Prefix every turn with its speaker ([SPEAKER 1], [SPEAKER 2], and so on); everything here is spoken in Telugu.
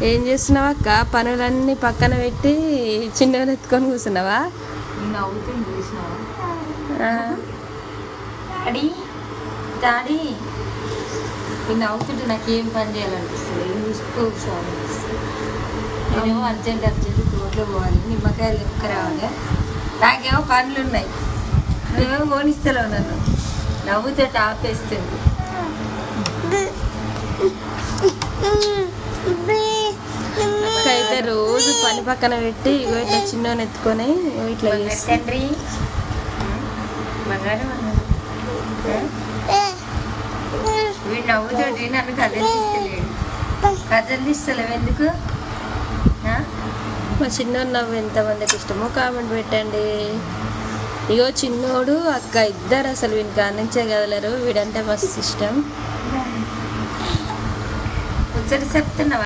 [SPEAKER 1] ఏం చేస్తున్నావా అక్క? పనులన్నీ పక్కన పెట్టి చిన్నగా ఎత్తుకొని కూర్చున్నావా?
[SPEAKER 2] నవ్వుతుంది చూసినావా? డాడీ డాడీ నేను నవ్వుతుంటే నాకేం పని చేయాలనిపిస్తుంది, ఏం చూసుకోవాలనిపిస్తుంది. నేనేమో అర్జెంట్ తోటలో పోవాలి, నిమ్మకాయలు రావాలి, నాకేమో పనులు ఉన్నాయి, నువ్వేమో పోనిస్తలేవు నన్ను. నవ్వుతో ఆపేస్తుంది.
[SPEAKER 1] అయితే రోజు పని పక్కన పెట్టి ఇగో ఇట్లా చిన్న ఎత్తుకొని ఇట్లా
[SPEAKER 2] తండ్రి బంగారం వీడు నవ్వుతోటి నన్ను కథలు తీస్తలేడు. కథలు తీస్తలేవు ఎందుకు?
[SPEAKER 1] మా చిన్నోడు నవ్వు ఎంతమందికి ఇష్టమో కామెంట్ పెట్టండి. ఇగో చిన్నోడు అక్క ఇద్దరు అసలు వీని కానించే కదలరు, వీడంటే మస్తు ఇష్టం.
[SPEAKER 2] చెప్తున్నావా?